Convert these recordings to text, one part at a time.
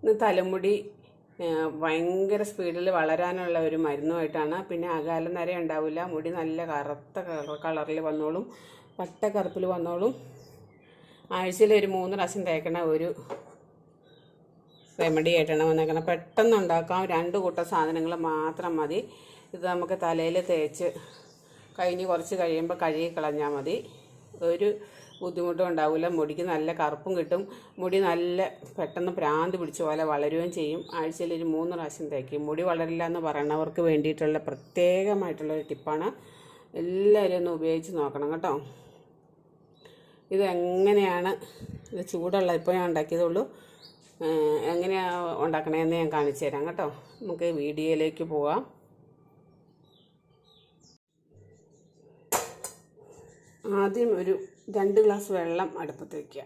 ഇന്ന് തലമുടി ഭയങ്കര സ്പീഡിൽ വളരാനുള്ള ഒരു മരുന്നുമായിട്ടാണ്. പിന്നെ അകാല നര ഉണ്ടാവില്ല, മുടി നല്ല കറുത്ത കളറിൽ വന്നോളും, പട്ട കറുപ്പിൽ വന്നോളും. ആഴ്ചയിൽ ഒരു 3 പ്രാവശ്യം തേക്കണ ഒരു റെമഡി ആയിട്ടാണ് വന്നേക്കണം. പെട്ടെന്ന് ഉണ്ടാക്കാം, 2 കൂട്ടം സാധനങ്ങൾ മാത്രം മതി. ഇത് നമുക്ക് തലയിൽ തേച്ച് കഴിഞ്ഞ് കുറച്ച് കഴിയുമ്പോൾ കഴുകി കളഞ്ഞാൽ മതി. ഒരു ബുദ്ധിമുട്ടും ഉണ്ടാവില്ല. മുടിക്ക് നല്ല കറുപ്പും കിട്ടും. മുടി നല്ല പെട്ടെന്ന് പ്രാന്ത് പിടിച്ച പോലെ വളരുകയും ചെയ്യും. ആഴ്ചയിൽ ഒരു 3 പ്രാവശ്യം തേക്കും. മുടി വളരില്ല എന്ന് പറയണവർക്ക് വേണ്ടിയിട്ടുള്ള പ്രത്യേകമായിട്ടുള്ളൊരു ടിപ്പാണ്. എല്ലാവരും ഒന്ന് ഉപയോഗിച്ച് നോക്കണം കേട്ടോ. ഇതെങ്ങനെയാണ്, ഇത് ചൂടുള്ള ഇപ്പോൾ ഞാൻ ഉണ്ടാക്കിയതുള്ളൂ, എങ്ങനെയാണ് ഉണ്ടാക്കണതെന്ന് ഞാൻ കാണിച്ചു തരാം കേട്ടോ. നമുക്ക് വീഡിയോയിലേക്ക് പോവാം. ആദ്യം ഒരു 2 ഗ്ലാസ് വെള്ളം അടുപ്പത്ത് വയ്ക്കുക.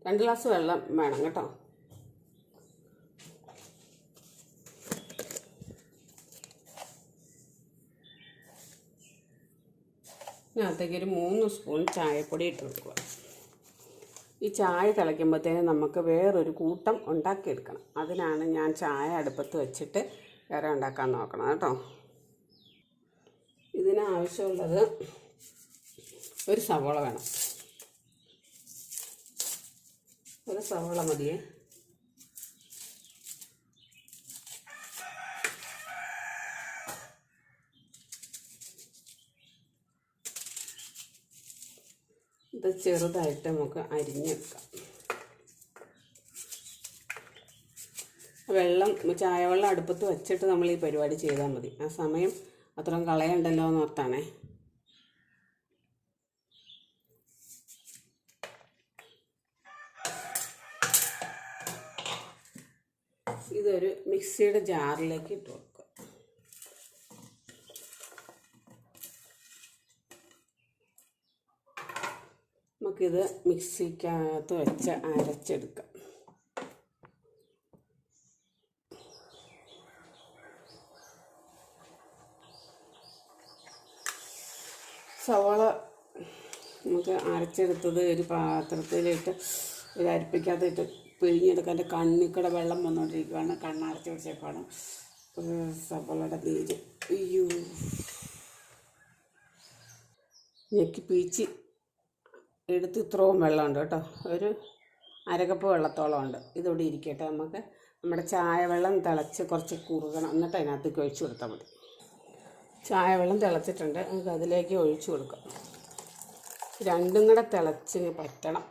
രണ്ട് ഗ്ലാസ് വെള്ളം വേണം കേട്ടോ. ഇതിനകത്തേക്ക് ഒരു 3 സ്പൂൺ ചായപ്പൊടി ഇട്ട് വെക്കുക. ഈ ചായ തിളയ്ക്കുമ്പോഴത്തേനും നമുക്ക് വേറൊരു കൂട്ടം ഉണ്ടാക്കിയെടുക്കണം. അതിനാണ് ഞാൻ ചായ അടുപ്പത്ത് വെച്ചിട്ട് വേറെ ഉണ്ടാക്കാൻ നോക്കണം കേട്ടോ. ഇതിനാവശ്യമുള്ളത് ഒരു സവോള വേണം. ഒരു സവോള മതിയേ. ഇത് ചെറുതായിട്ട് നമുക്ക് അരിഞ്ഞെടുക്കാം. ചായവെള്ളം അടുപ്പത്ത് വെച്ചിട്ട് നമ്മൾ ഈ പരിപാടി ചെയ്താൽ മതി. ആ സമയം അത്രയും കളയണ്ടല്ലോ എന്ന് ഓർത്താണേ. ഇതൊരു മിക്സിയുടെ ജാറിലേക്ക് ഇട്ട് വെക്കുക. നമുക്കിത് മിക്സിക്കകത്ത് വെച്ച് അരച്ചെടുക്കാം. സവാള നമുക്ക് അരച്ചെടുത്തത് ഒരു പാത്രത്തിലിട്ട് ഒരു അരിപ്പിക്കകത്തിട്ട് പിഴിഞ്ഞെടുക്കാൻ. എൻ്റെ കണ്ണിക്കൂടെ വെള്ളം വന്നുകൊണ്ടിരിക്കുകയാണ്. കണ്ണടച്ച് പിടിച്ചേക്കാണ് സവാളയുടെ നീര്. അയ്യോ, ഞെക്കി പീച്ച് എടുത്ത് ഇത്രയും വെള്ളമുണ്ട് കേട്ടോ. ഒരു അരക്കപ്പ് വെള്ളത്തോളം ഉണ്ട്. ഇതോടെ ഇരിക്കട്ടെ. നമുക്ക് നമ്മുടെ ചായ വെള്ളം തിളച്ച് കുറച്ച് കുറുകണം. എന്നിട്ട് അതിനകത്തേക്ക് ഒഴിച്ചു കൊടുത്താൽ മതി. ചായ വെള്ളം തിളച്ചിട്ടുണ്ട്, നമുക്ക് അതിലേക്ക് ഒഴിച്ചു കൊടുക്കാം. രണ്ടും കൂടെ തിളച്ച് പറ്റണം.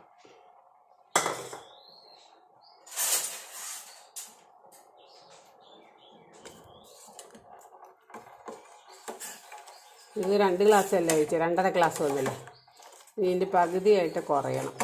ഇത് 2 ഗ്ലാസ് അല്ല ഒഴിച്ചു, 2.5 ഗ്ലാസ് വന്നില്ലേ. ഇതിൻ്റെ പകുതിയായിട്ട് കുറയണം.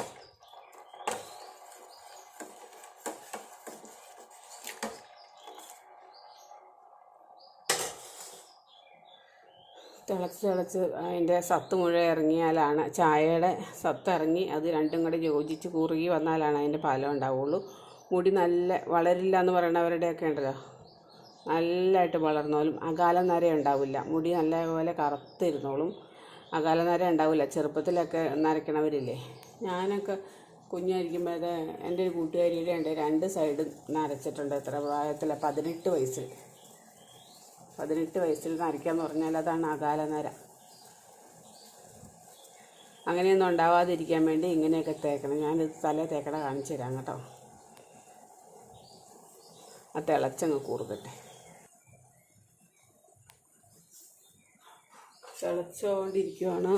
തിളച്ച് അതിൻ്റെ സത്ത് മുഴുവൻ ഇറങ്ങിയാലാണ്, ചായയുടെ സത്ത് ഇറങ്ങി അത് രണ്ടും കൂടെ യോജിച്ച് കുറുകി വന്നാലാണ് അതിൻ്റെ ഫലം ഉണ്ടാവുള്ളൂ. മുടി നല്ല വളരില്ല എന്ന് പറയണവരുടെയൊക്കെ ഉണ്ടല്ലോ, നല്ലതായിട്ട് വളർന്നോളും. അകാല നര ഉണ്ടാവില്ല. മുടി നല്ലപോലെ കറുത്തിരുന്നോളും. അകാല നര ഉണ്ടാവില്ല. ചെറുപ്പത്തിലൊക്കെ നരയ്ക്കണവരില്ലേ. ഞാനൊക്കെ കുഞ്ഞായിരിക്കുമ്പോഴേ എൻ്റെ ഒരു കൂട്ടുകാരിയുടെ ഉണ്ട് 2 സൈഡ് നരച്ചിട്ടുണ്ട്. എത്ര പ്രായത്തിൽ? 18 വയസ്സിൽ. 18 വയസ്സിൽ നരയ്ക്കാന്ന് പറഞ്ഞാൽ അതാണ് അകാല നര. അങ്ങനെയൊന്നും ഉണ്ടാവാതിരിക്കാൻ വേണ്ടി ഇങ്ങനെയൊക്കെ തേക്കണം. ഞാനിത് തലേ തേക്കട കാണിച്ചു തരാം കേട്ടോ. ആ തിളച്ചങ്ങ് കൂറുകട്ടെ. തിളച്ചുകൊണ്ടിരിക്കുവാണ്.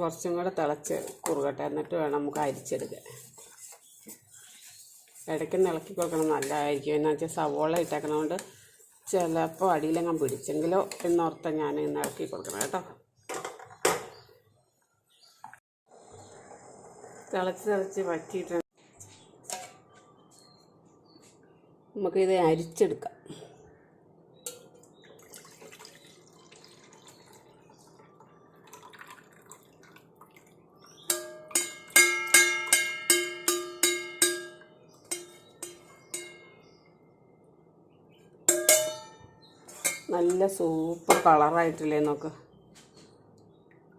കുറച്ചും കൂടെ തിളച്ച് കുറുകട്ടെ. എന്നിട്ട് വേണം നമുക്ക് അരിച്ചെടുക്കാൻ. ഇടയ്ക്ക് ഇളക്കി കൊടുക്കണം, നല്ലതായിരിക്കും. എന്ന് വെച്ചാൽ സവോള ഇട്ടേക്കണതുകൊണ്ട് ചിലപ്പോൾ അടിയിലെങ്ങാൻ പിടിച്ചെങ്കിലോ എന്നോർത്ത് ഞാൻ ഇന്ന് ഇളക്കി കൊടുക്കണം കേട്ടോ. തിളച്ച് വറ്റിയിട്ട് നമുക്കിത് അരിച്ചെടുക്കാം. നല്ല സൂപ്പർ കളറായിട്ടില്ലേ നോക്ക്.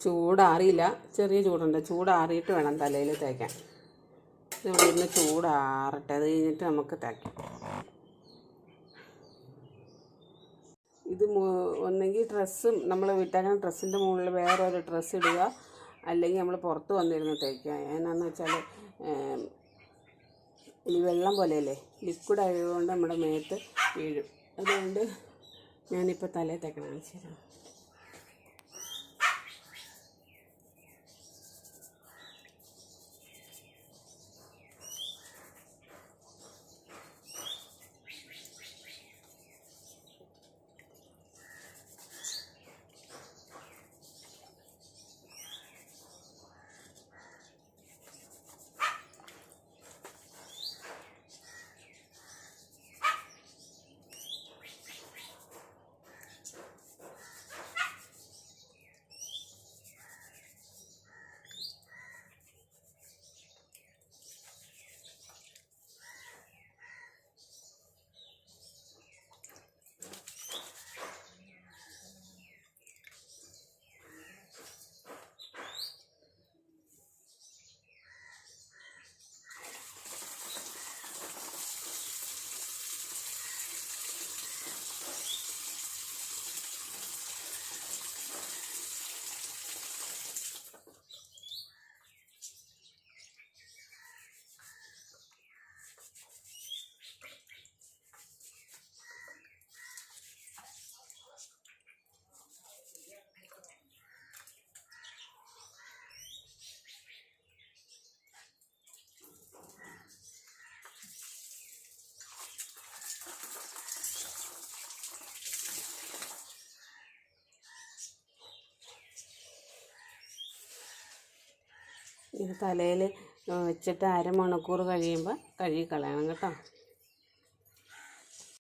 ചൂടാറിയില്ല, ചെറിയ ചൂടുണ്ട്. ചൂടാറിയിട്ട് വേണം തലയിൽ തേക്കാൻ. ഇവിടെ ഇരുന്ന് ചൂടാറട്ടെ, അത് കഴിഞ്ഞിട്ട് നമുക്ക് തേക്കാം. ഇത് ഒന്നെങ്കിൽ ഡ്രസ്സും നമ്മൾ വിട്ടേക്കുന്ന ഡ്രസ്സിൻ്റെ മുകളിൽ വേറെ ഒരു ഡ്രസ്സ് ഇടുക, അല്ലെങ്കിൽ നമ്മൾ പുറത്ത് വന്നിരുന്ന് തേക്കുക. എന്നാന്ന് വെച്ചാൽ ഈ വെള്ളം പോലെയല്ലേ, ലിക്വിഡ് ആയതുകൊണ്ട് നമ്മുടെ മേത്ത് വീഴും. അതുകൊണ്ട് ഞാനിപ്പോൾ തലയിൽ തേക്കണം. കാണിച്ചു തരാം. ഇത് തലയിൽ വെച്ചിട്ട് 1/2 മണിക്കൂർ കഴിയുമ്പോൾ കഴുകി കളയണം കേട്ടോ.